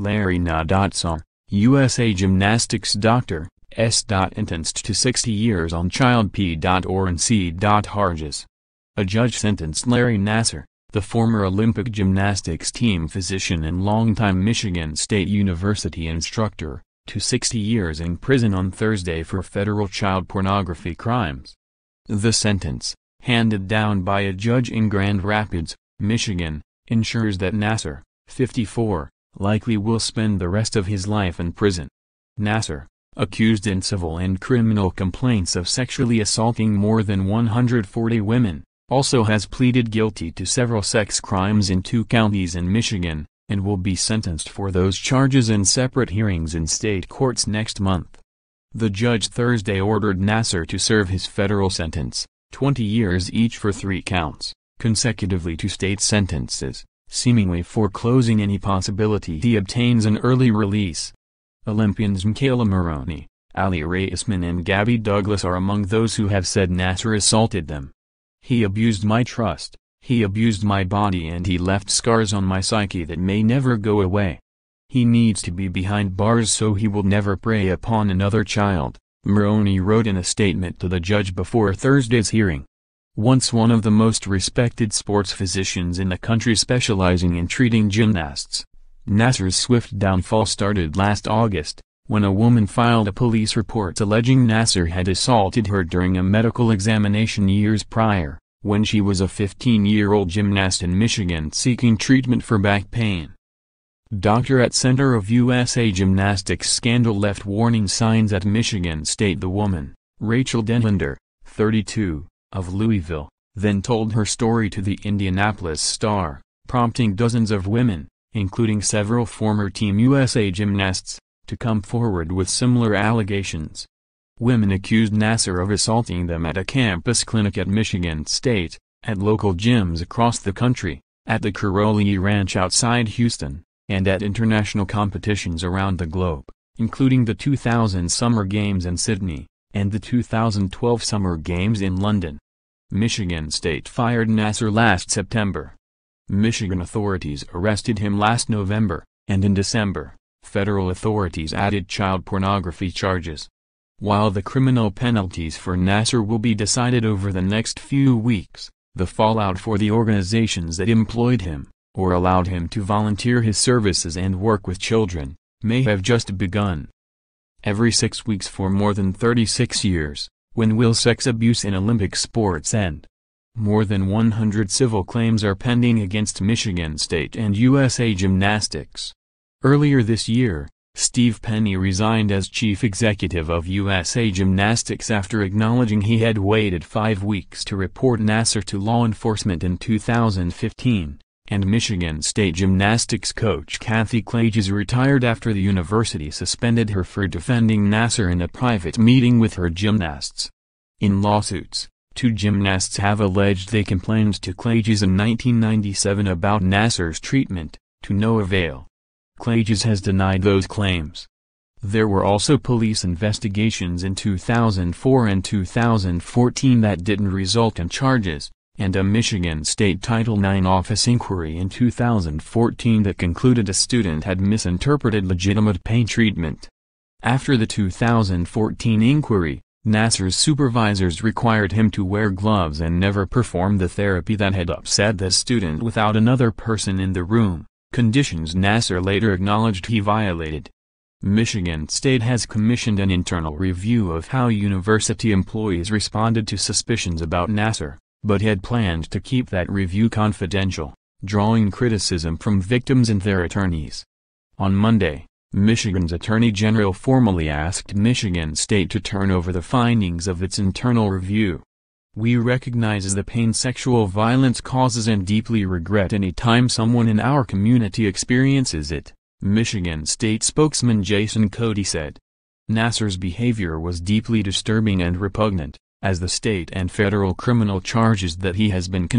Larry Na.ssar, USA Gymnastics doctor, s.entenced to 60 years on child p.orn c.harges. A judge sentenced Larry Nassar, the former Olympic gymnastics team physician and longtime Michigan State University instructor, to 60 years in prison on Thursday for federal child pornography crimes. The sentence, handed down by a judge in Grand Rapids, Michigan, ensures that Nassar, 54, likely will spend the rest of his life in prison. Nassar, accused in civil and criminal complaints of sexually assaulting more than 140 women, also has pleaded guilty to several sex crimes in 2 counties in Michigan, and will be sentenced for those charges in separate hearings in state courts next month. The judge Thursday ordered Nassar to serve his federal sentence, 20 years each for 3 counts, consecutively to state sentences, seemingly foreclosing any possibility he obtains an early release. Olympians Michaela Maroney, Ali Raisman and Gabby Douglas are among those who have said Nassar assaulted them. "He abused my trust, he abused my body, and he left scars on my psyche that may never go away. He needs to be behind bars so he will never prey upon another child," Maroney wrote in a statement to the judge before Thursday's hearing. Once one of the most respected sports physicians in the country specializing in treating gymnasts, Nassar's swift downfall started last August, when a woman filed a police report alleging Nassar had assaulted her during a medical examination years prior, when she was a 15-year-old gymnast in Michigan seeking treatment for back pain. Doctor at center of USA Gymnastics scandal left warning signs at Michigan State. The woman, Rachel Denlander, 32, of Louisville, then told her story to the Indianapolis Star, prompting dozens of women, including several former Team USA gymnasts, to come forward with similar allegations. Women accused Nassar of assaulting them at a campus clinic at Michigan State, at local gyms across the country, at the Caroli Ranch outside Houston, and at international competitions around the globe, including the 2000 Summer Games in Sydney, and the 2012 Summer Games in London. Michigan State fired Nassar last September. Michigan authorities arrested him last November, and in December, federal authorities added child pornography charges. While the criminal penalties for Nassar will be decided over the next few weeks, the fallout for the organizations that employed him, or allowed him to volunteer his services and work with children, may have just begun. Every 6 weeks for more than 36 years, when will sex abuse in Olympic sports end? More than 100 civil claims are pending against Michigan State and USA Gymnastics. Earlier this year, Steve Penny resigned as chief executive of USA Gymnastics after acknowledging he had waited 5 weeks to report Nassar to law enforcement in 2015, and Michigan State Gymnastics coach Kathy Clages retired after the university suspended her for defending Nassar in a private meeting with her gymnasts. In lawsuits, 2 gymnasts have alleged they complained to Clages in 1997 about Nassar's treatment, to no avail. Clages has denied those claims. There were also police investigations in 2004 and 2014 that didn't result in charges, and a Michigan State Title IX office inquiry in 2014 that concluded a student had misinterpreted legitimate pain treatment. After the 2014 inquiry, Nassar's supervisors required him to wear gloves and never perform the therapy that had upset the student without another person in the room, conditions Nassar later acknowledged he violated. Michigan State has commissioned an internal review of how university employees responded to suspicions about Nassar, but had planned to keep that review confidential, drawing criticism from victims and their attorneys. On Monday, Michigan's Attorney General formally asked Michigan State to turn over the findings of its internal review. "We recognize the pain sexual violence causes and deeply regret any time someone in our community experiences it," Michigan State spokesman Jason Cody said. Nassar's behavior was deeply disturbing and repugnant, as the state and federal criminal charges that he has been